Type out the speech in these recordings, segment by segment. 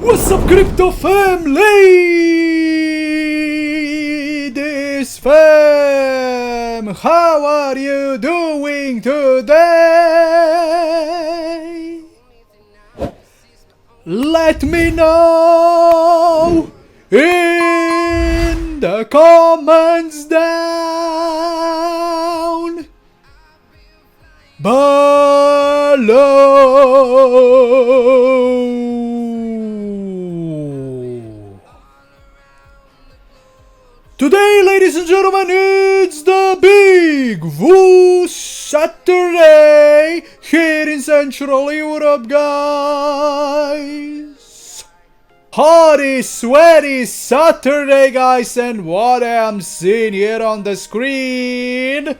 What's up, crypto fam, ladies fam? How are you doing today? Let me know in the comments down below. Today, ladies and gentlemen, it's the Big Woo Saturday here in Central Europe, guys. Hotty, sweaty Saturday, guys, and what I'm seeing here on the screen.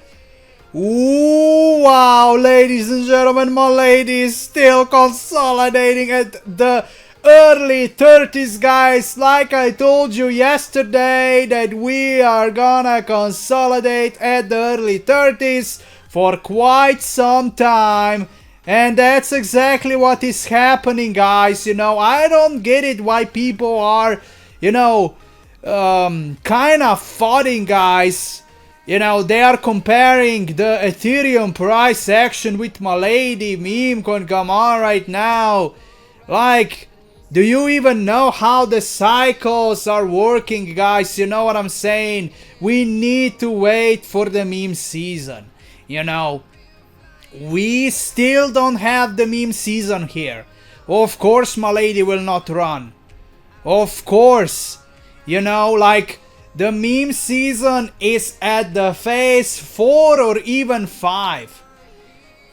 Ooh, wow, ladies and gentlemen, my lady is still consolidating at the early 30s, guys. Like I told you yesterday that we are gonna consolidate at the early 30s for quite some time, and that's exactly what is happening, guys. You know, I don't get it why people are, you know, kind of fighting, guys. You know, they are comparing the Ethereum price action with Milady meme coin. Come on right now. Like, do you even know how the cycles are working, guys? You know what I'm saying? We need to wait for the meme season. You know, we still don't have the meme season here. Of course, Milady will not run. Of course. You know, like, the meme season is at the phase 4 or even 5.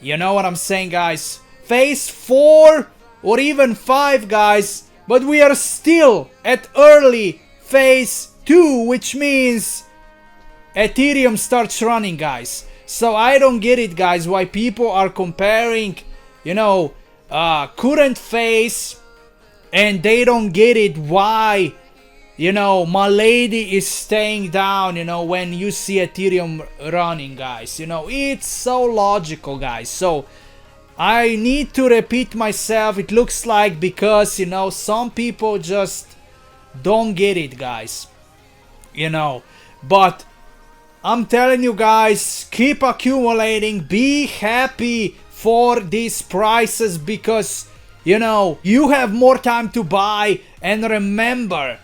You know what I'm saying, guys? Phase 4 or even 5, guys, but we are still at early phase 2, which means Ethereum starts running, guys. So I don't get it, guys, why people are comparing, you know, current phase, and they don't get it why, you know, Milady is staying down, you know, when you see Ethereum running, guys. You know, it's so logical, guys. So I need to repeat myself. It looks like because, you know, some people just don't get it, guys. You know, but I'm telling you, guys, keep accumulating. Be happy for these prices because, you know, you have more time to buy. And remember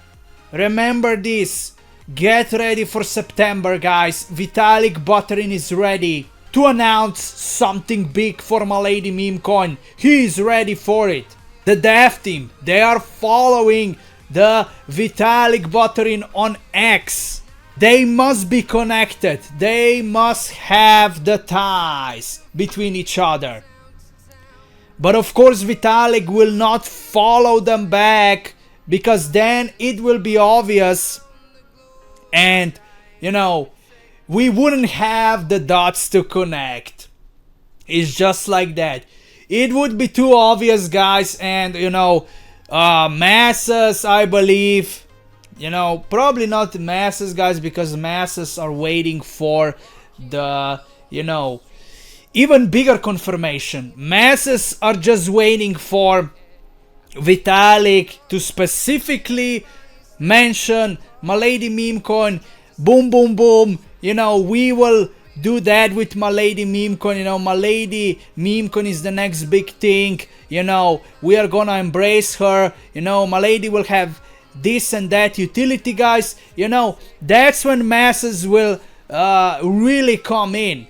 this. Get ready for September, guys. Vitalik Buterin is ready to announce something big for Milady meme coin. He is ready for it. The dev team, they are following the Vitalik Buterin on X. They must be connected. They must have the ties between each other. But of course, Vitalik will not follow them back, because then it will be obvious, and, you know, we wouldn't have the dots to connect. It's just like that. It would be too obvious, guys, and, you know, masses, I believe, you know, probably not masses, guys, because masses are waiting for the, you know, even bigger confirmation. Masses are just waiting for Vitalik to specifically mention Milady meme coin. Boom, boom, boom. You know, we will do that with Milady meme coin. You know, Milady meme coin is the next big thing. You know, we are gonna embrace her. You know, Milady will have this and that utility, guys. You know, that's when masses will really come in.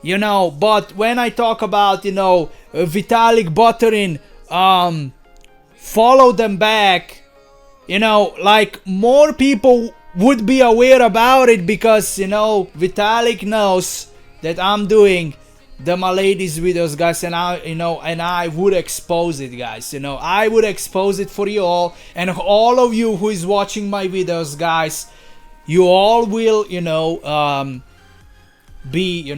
You know, but when I talk about, you know, Vitalik Buterin, follow them back, you know, like, more people would be aware about it, because, you know, Vitalik knows that I'm doing the Milady's videos, guys, and I, you know, and I would expose it, guys. You know, I would expose it for you all, and all of you who is watching my videos, guys, you all will, you know, be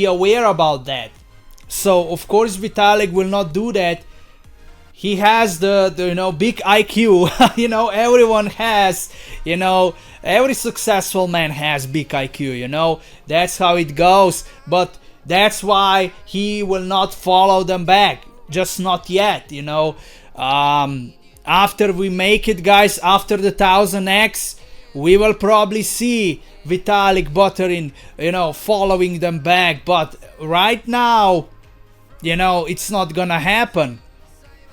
aware about that. So of course Vitalik will not do that. He has the you know, big IQ. You know, everyone has, you know, every successful man has big IQ, you know, that's how it goes. But that's why he will not follow them back, just not yet, you know. after we make it, guys, after the 1000x, we will probably see Vitalik Buterin, you know, following them back. But right now, you know, it's not gonna happen.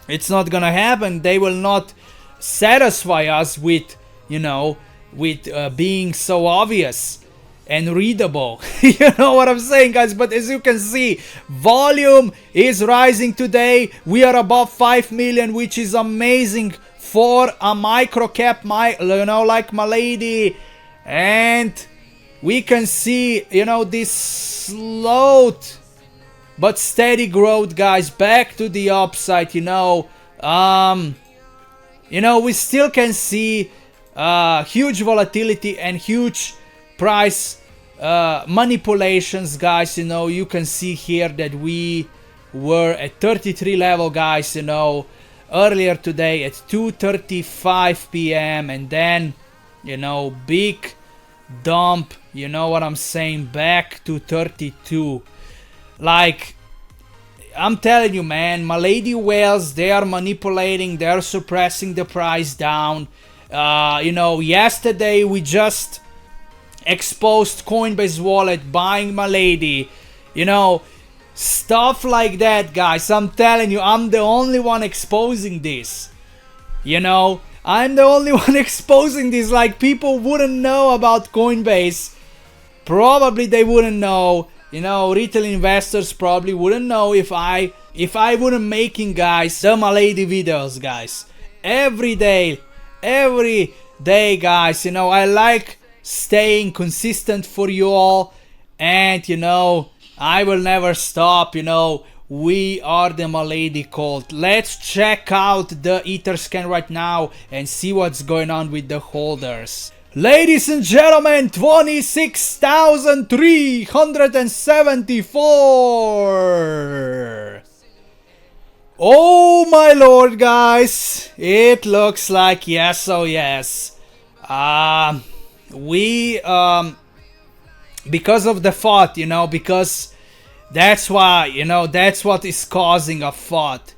It's not gonna happen. They will not satisfy us with, you know, with being so obvious and readable. You know what I'm saying, guys? But as you can see, volume is rising today. We are above 5 million, which is amazing for a micro cap, you know, like Milady. And we can see, you know, this slowed but steady growth, guys, back to the upside. You know, we still can see huge volatility and huge price manipulations, guys. You know, you can see here that we were at 33 level, guys, you know, earlier today at 2:35 p.m. and then, you know, big dump, you know what I'm saying, back to 32. Like, I'm telling you, man, Milady whales, they are manipulating, they are suppressing the price down. You know, yesterday we just exposed Coinbase wallet buying Milady. You know, stuff like that, guys. I'm telling you, I'm the only one exposing this. You know, I'm the only one exposing this. Like, people wouldn't know about Coinbase. Probably they wouldn't know. You know, retail investors probably wouldn't know if I wouldn't making, guys, the Milady videos, guys. Every day, guys. You know, I like staying consistent for you all, and, you know, I will never stop. You know, we are the Milady cult. Let's check out the Etherscan right now and see what's going on with the holders. Ladies and gentlemen, 26,374. Oh my lord, guys. It looks like yes, oh yes. Because of the FOD, you know, because that's why, you know, that's what is causing a FOD.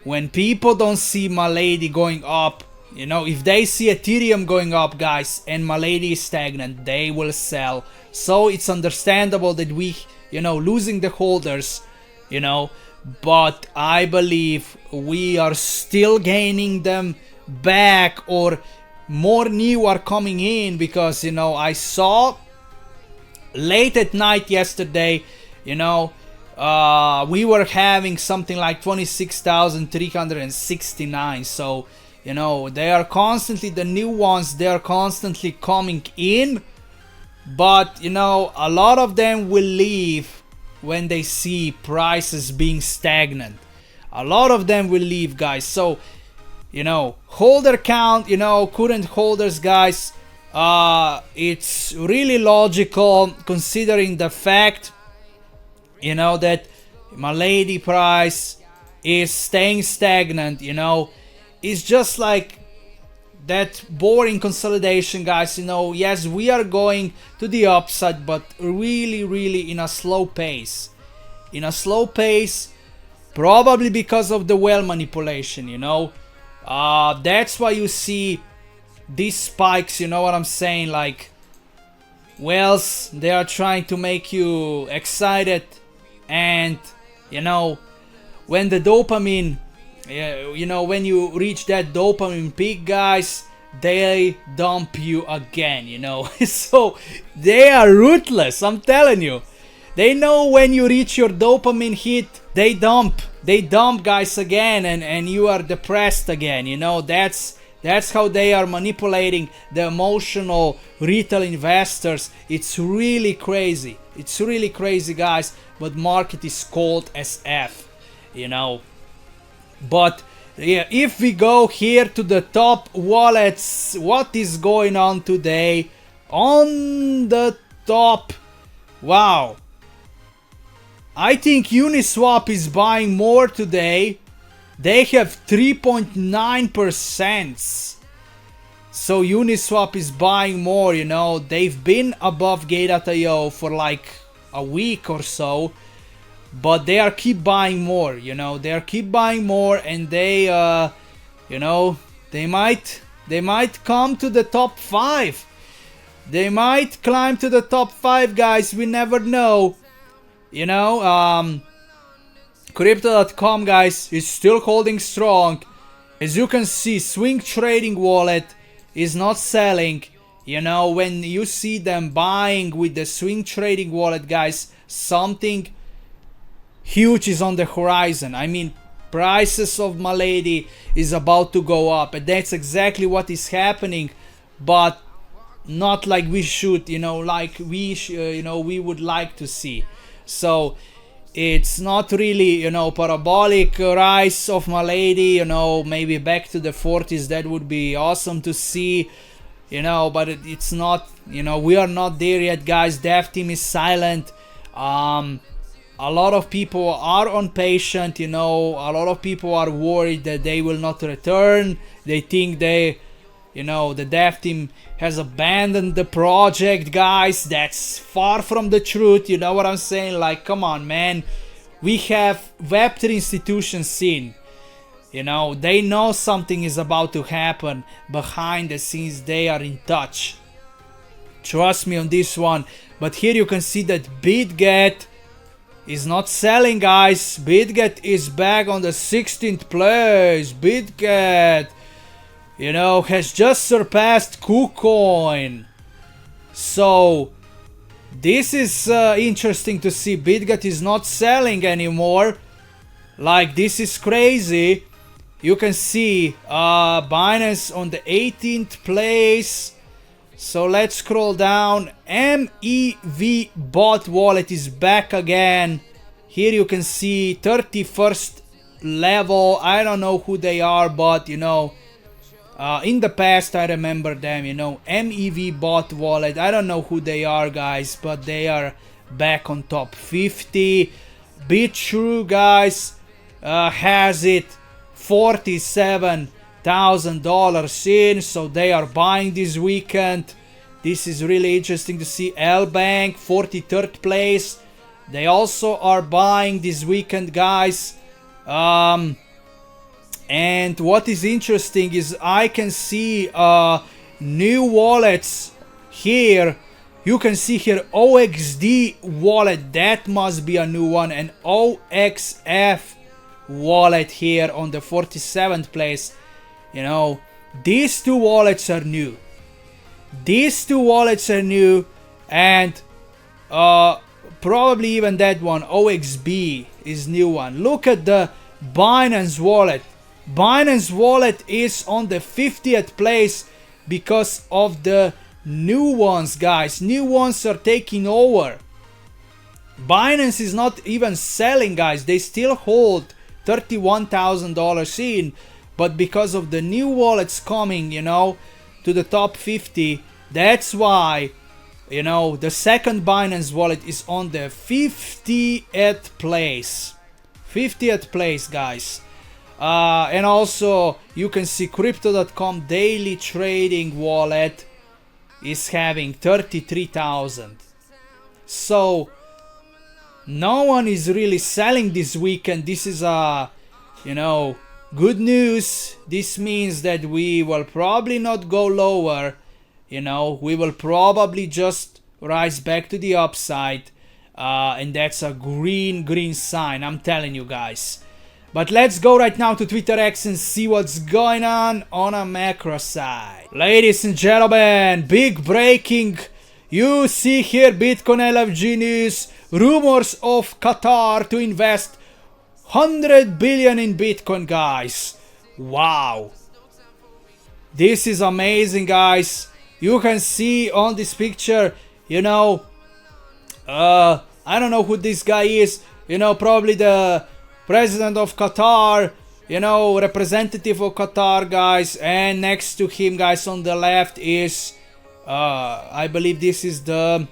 When people don't see Milady going up, you know, if they see Ethereum going up, guys, and Milady is stagnant, they will sell. So it's understandable that we, you know, losing the holders, you know, but I believe we are still gaining them back, or more new are coming in, because, you know, I saw late at night yesterday, you know, we were having something like 26,369. So, you know, they are constantly, the new ones, they are constantly coming in, but, you know, a lot of them will leave when they see prices being stagnant. A lot of them will leave, guys. So, you know, holder count, you know, current holders, guys, it's really logical considering the fact, you know, that Milady price is staying stagnant. You know, it's just like that boring consolidation, guys. You know, yes, we are going to the upside, but really in a slow pace. In a slow pace, probably because of the whale manipulation, you know. That's why you see these spikes, you know what I'm saying, like whales, they are trying to make you excited, and, you know, when the dopamine, you know, when you reach that dopamine peak, guys, they dump you again, you know. So they are ruthless, I'm telling you. They know when you reach your dopamine hit, they dump, guys, again, and you are depressed again, you know. That's how they are manipulating the emotional retail investors. It's really crazy. It's really crazy, guys. But market is cold as F, you know. But yeah, if we go here to the top wallets, what is going on today? On the top, wow. I think Uniswap is buying more today. They have 3.9%. So Uniswap is buying more, you know. They've been above Gate.io for like a week or so, but they are keep buying more, you know. They are keep buying more, and they, you know, They might come to the top 5. They might climb to the top 5, guys. We never know. You know, Crypto.com, guys, is still holding strong. As you can see, Swing Trading Wallet is not selling. You know, when you see them buying with the Swing Trading Wallet, guys, something huge is on the horizon. I mean, prices of Milady is about to go up, and that's exactly what is happening, but not like we should, you know, like we would like to see. So it's not really, you know, parabolic rise of Milady, you know, maybe back to the 40s. That would be awesome to see, you know, but it's not, you know, we are not there yet, guys. Dev team is silent. A lot of people are impatient, you know. A lot of people are worried that they will not return. They think they, you know, the dev team has abandoned the project, guys. That's far from the truth, you know what I'm saying? Like, come on, man. We have Web3 institutions in. You know, they know something is about to happen. Behind the scenes, they are in touch. Trust me on this one. But here you can see that BitGet is not selling, guys. BitGet is back on the 16th place. BitGet, you know, has just surpassed KuCoin. So this is interesting to see. BitGet is not selling anymore. Like, this is crazy. You can see Binance on the 18th place. So let's scroll down. MEV bot wallet is back again. Here you can see 31st level. I don't know who they are, but you know, in the past I remember them, you know. MEV bot wallet. I don't know who they are, guys, but they are back on top 50. BitTrue, guys, has it $47,000 in, so they are buying this weekend. This is really interesting to see. L-Bank, 43rd place. They also are buying this weekend, guys. And what is interesting is I can see new wallets here. You can see here OXD wallet. That must be a new one. And OXF wallet here on the 47th place. You know, these two wallets are new. These two wallets are new, and probably even that one, OXB, is new one. Look at the Binance wallet. Binance wallet is on the 50th place because of the new ones, guys. New ones are taking over. Binance is not even selling, guys. They still hold $31,000 in, but because of the new wallets coming, you know, to the top 50, that's why, you know, the second Binance wallet is on the 50th place. 50th place, guys. And also you can see Crypto.com daily trading wallet is having 33,000. So no one is really selling this weekend. This is you know, good news. This means that we will probably not go lower. You know, we will probably just rise back to the upside. And that's a green sign, I'm telling you, guys. But let's go right now to Twitter X and see what's going on a macro side. Ladies and gentlemen, big breaking. You see here Bitcoin LFG news. Rumors of Qatar to invest 100 billion in Bitcoin, guys. Wow. This is amazing, guys. You can see on this picture, you know, I don't know who this guy is. You know, probably the president of Qatar, you know, representative of Qatar, guys. And next to him, guys, on the left is, I believe this is the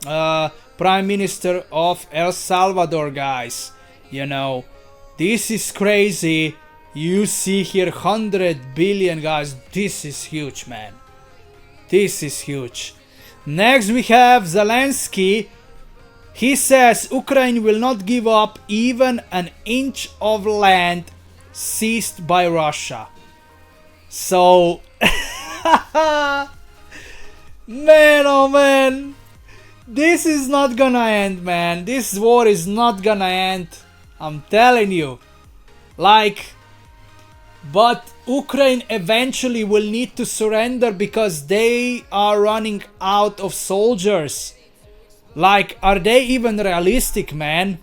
Prime Minister of El Salvador, guys. You know, this is crazy. You see here 100 billion, guys. This is huge, man. This is huge. Next we have Zelensky. He says Ukraine will not give up even an inch of land seized by Russia. So, man, oh man, this is not gonna end, man. This war is not gonna end. I'm telling you. Like, but Ukraine eventually will need to surrender because they are running out of soldiers. Like, are they even realistic, man?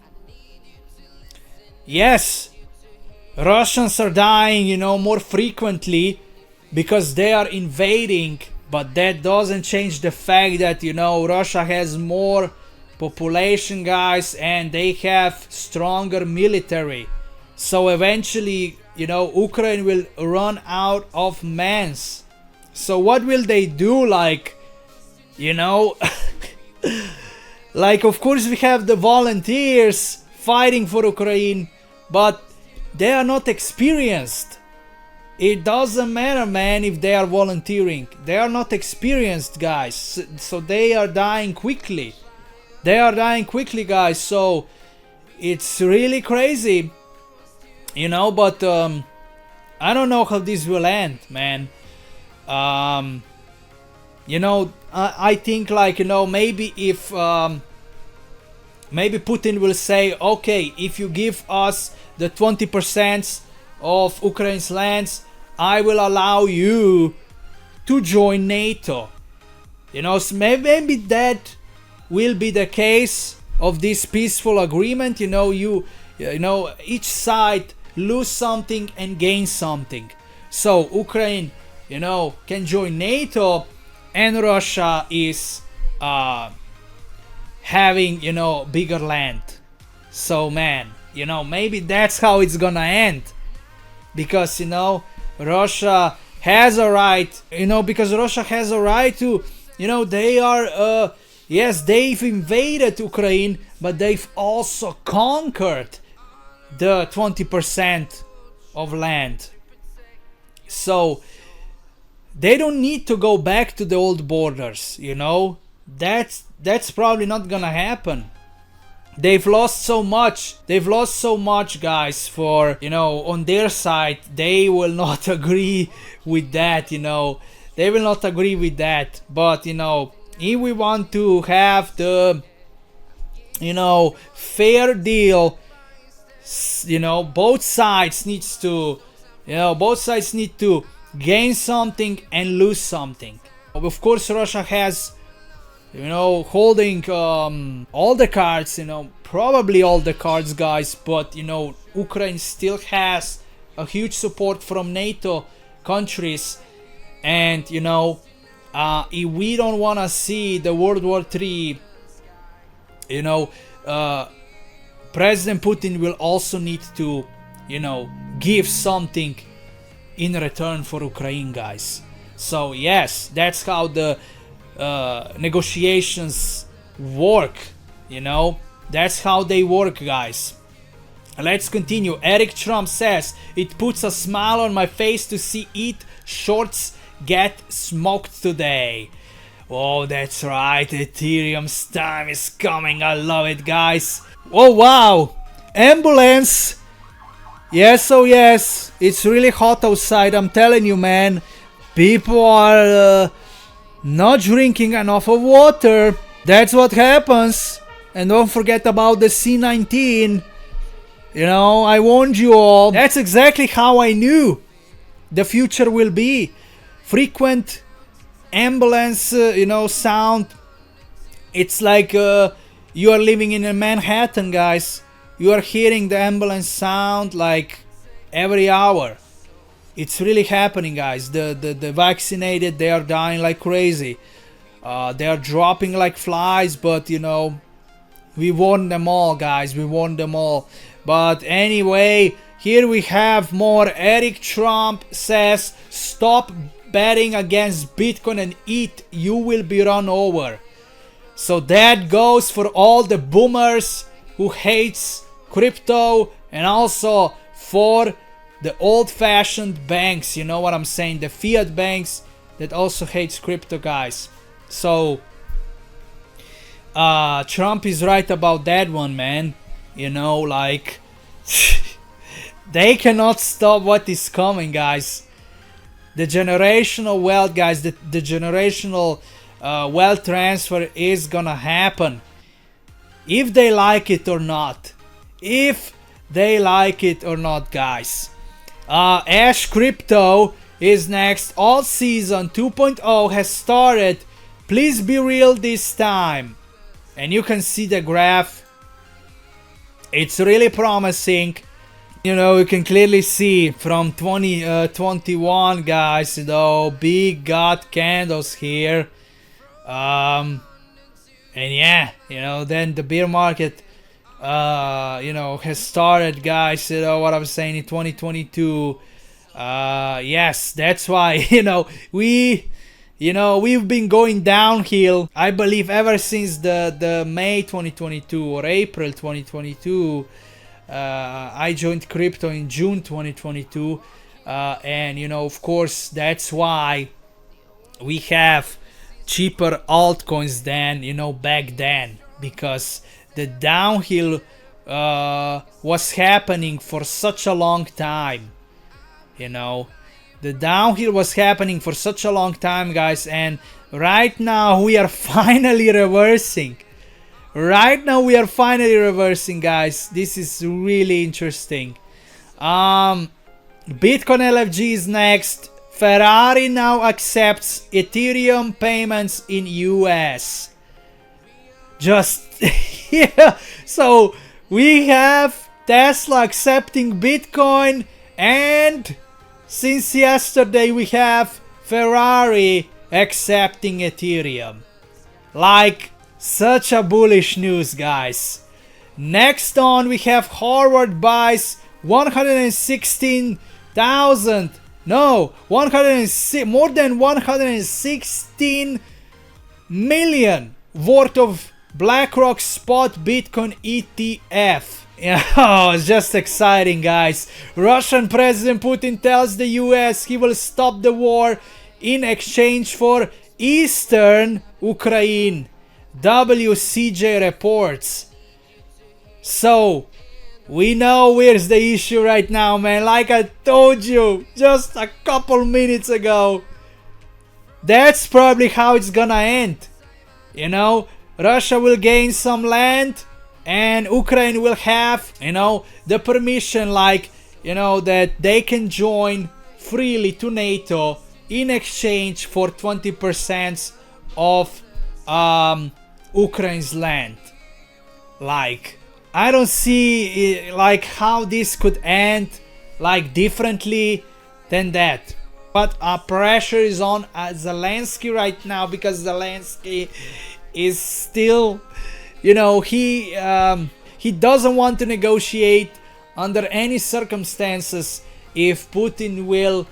Yes, Russians are dying, you know, more frequently because they are invading, but that doesn't change the fact that, you know, Russia has more population, guys, and they have stronger military. So eventually, you know, Ukraine will run out of men. So what will they do? Like, you know, like, of course we have the volunteers fighting for Ukraine, but they are not experienced. It doesn't matter, man, if they are volunteering. They are not experienced, guys. So they are dying quickly. They are dying quickly, guys. So it's really crazy, you know, but I don't know how this will end, man. You know, I think, like, you know, maybe if maybe Putin will say, okay, if you give us the 20% of Ukraine's lands, I will allow you to join NATO. You know, so maybe that will be the case of this peaceful agreement. You know, you know, each side lose something and gain something. So Ukraine, you know, can join NATO, and Russia is having, you know, bigger land. So, man, you know, maybe that's how it's gonna end, because, you know, Russia has a right, you know, because Russia has a right to, you know, they are yes, they've invaded Ukraine, but they've also conquered the 20% of land. So they don't need to go back to the old borders, you know. That's probably not gonna happen. They've lost so much. They've lost so much, guys, for, you know, on their side. They will not agree with that, you know. They will not agree with that. But, you know, if we want to have the, you know, fair deal, you know, both sides needs to, you know, both sides need to gain something and lose something. Of course, Russia has, you know, holding all the cards, you know, probably all the cards, guys, but, you know, Ukraine still has a huge support from NATO countries, and, you know, if we don't want to see the World War III, you know, President Putin will also need to, you know, give something in return for Ukraine, guys. So yes, that's how the negotiations work, you know. That's how they work, guys. Let's continue. Eric Trump says, it puts a smile on my face to see ETH shorts get smoked today. Oh, that's right, Ethereum's time is coming. I love it, guys. Oh wow, ambulance. Yes, oh yes, it's really hot outside, I'm telling you, man. People are not drinking enough of water. That's what happens. And don't forget about the C19. You know, I warned you all. That's exactly how I knew the future will be. Frequent ambulance, you know, sound. It's like you are living in Manhattan, guys. You are hearing the ambulance sound like every hour. It's really happening, guys. The vaccinated, they are dying like crazy. They are dropping like flies, but, you know, we warned them all, guys. We warned them all. But anyway, here we have more. Eric Trump says, stop betting against Bitcoin and ETH. You will be run over. So that goes for all the boomers who hates crypto, and also for the old-fashioned banks, you know what I'm saying, the fiat banks that also hates crypto, guys. So Trump is right about that one, man. You know, like they cannot stop what is coming, guys. the generational wealth, guys, the generational wealth transfer is gonna happen, if they like it or not. If they like it or not, guys. Ash Crypto is next. Alt Season 2.0 has started. Please be real this time. And you can see the graph. It's really promising. You know, you can clearly see from 2021, guys, you know, big god candles here. And yeah, you know, then the bear market, you know, has started, guys, you know what I'm saying, in 2022. Yes, that's why, you know, we've been going downhill, I believe, ever since the May 2022 or April 2022. I joined crypto in June 2022, and you know, of course, that's why we have cheaper altcoins than, you know, back then, because the downhill was happening for such a long time. You know, the downhill was happening for such a long time, guys, and right now we are finally reversing. Right now we are finally reversing, guys. This is really interesting. Bitcoin LFG is next. Ferrari now accepts Ethereum payments in US. Just yeah. So we have Tesla accepting Bitcoin, and since yesterday we have Ferrari accepting Ethereum. Like, such a bullish news, guys. Next on, we have Harvard buys 116,000. No, more than 116 million worth of BlackRock spot Bitcoin ETF. Yeah, it's just exciting, guys. Russian President Putin tells the US he will stop the war in exchange for Eastern Ukraine. WCJ reports. So, we know where's the issue right now, man. Like I told you just a couple minutes ago, that's probably how it's gonna end. You know, Russia will gain some land and Ukraine will have, you know, the permission, like, you know, that they can join freely to NATO in exchange for 20% of Ukraine's land. Like, I don't see like how this could end like differently than that. But pressure is on Zelensky right now, because Zelensky is still, you know, he doesn't want to negotiate under any circumstances if Putin will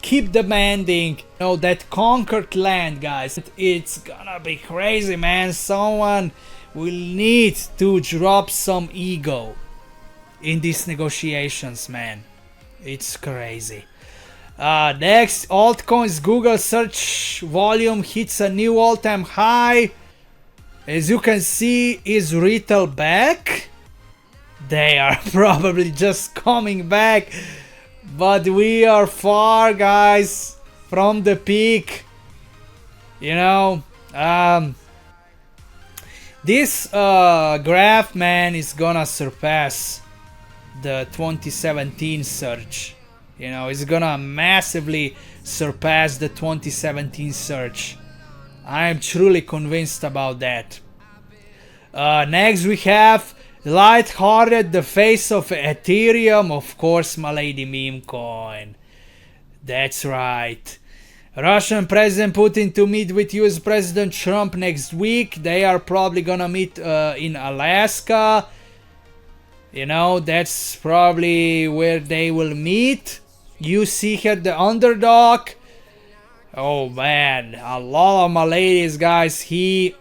keep demanding, you know, that conquered land, guys. It's gonna be crazy, man. Someone will need to drop some ego in these negotiations, man. It's crazy. Next, altcoins. Google search volume hits a new all-time high. As you can see, is retail back? They are probably just coming back, but we are far, guys, from the peak. You know, this graph, man, is gonna surpass the 2017 surge. You know, it's gonna massively surpass the 2017 surge. I am truly convinced about that. Next we have lighthearted, the face of Ethereum, of course, Milady meme coin. That's right. Russian President Putin to meet with US President Trump next week. They are probably gonna meet in Alaska. You know, that's probably where they will meet. You see here the underdog. Oh man, a lot of Miladies, guys. He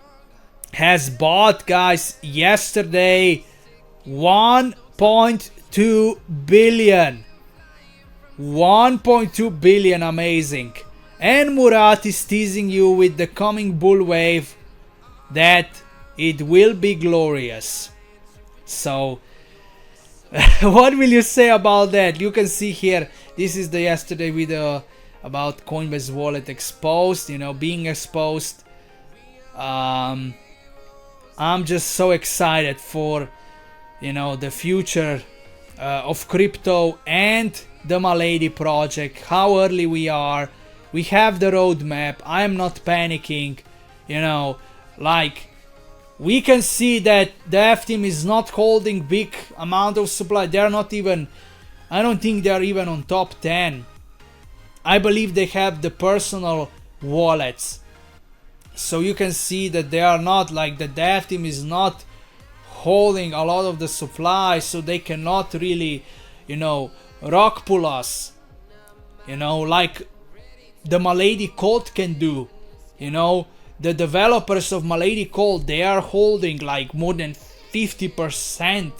has bought, guys, yesterday 1.2 billion. 1.2 billion, amazing. And Murat is teasing you with the coming bull wave that it will be glorious. So, what will you say about that? You can see here, this is the yesterday video. about Coinbase wallet exposed, being exposed. I'm just so excited for, the future of crypto and the Milady project, how early we are. We have the roadmap. I am not panicking, like we can see that the F team is not holding big amount of supply. They're not even, I don't think they're even on top 10. I believe they have the personal wallets. So you can see that they are not, like the dev team is not holding a lot of the supply, so they cannot really, rock pull us, like the Milady code can do. The developers of Milady code, they are holding like more than 50%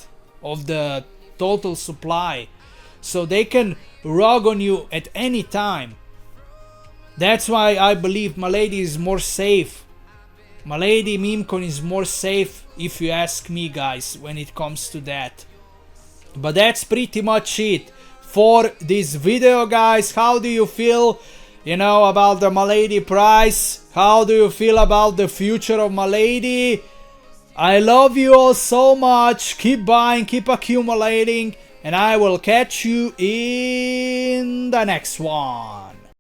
of the total supply. So they can rug on you at any time. That's why I believe Milady is more safe. Milady meme coin is more safe, if you ask me, guys, when it comes to that. But that's pretty much it for this video, guys. How do you feel, about the Milady price? How do you feel about the future of Milady? I love you all so much. Keep buying, keep accumulating, and I will catch you in the next one.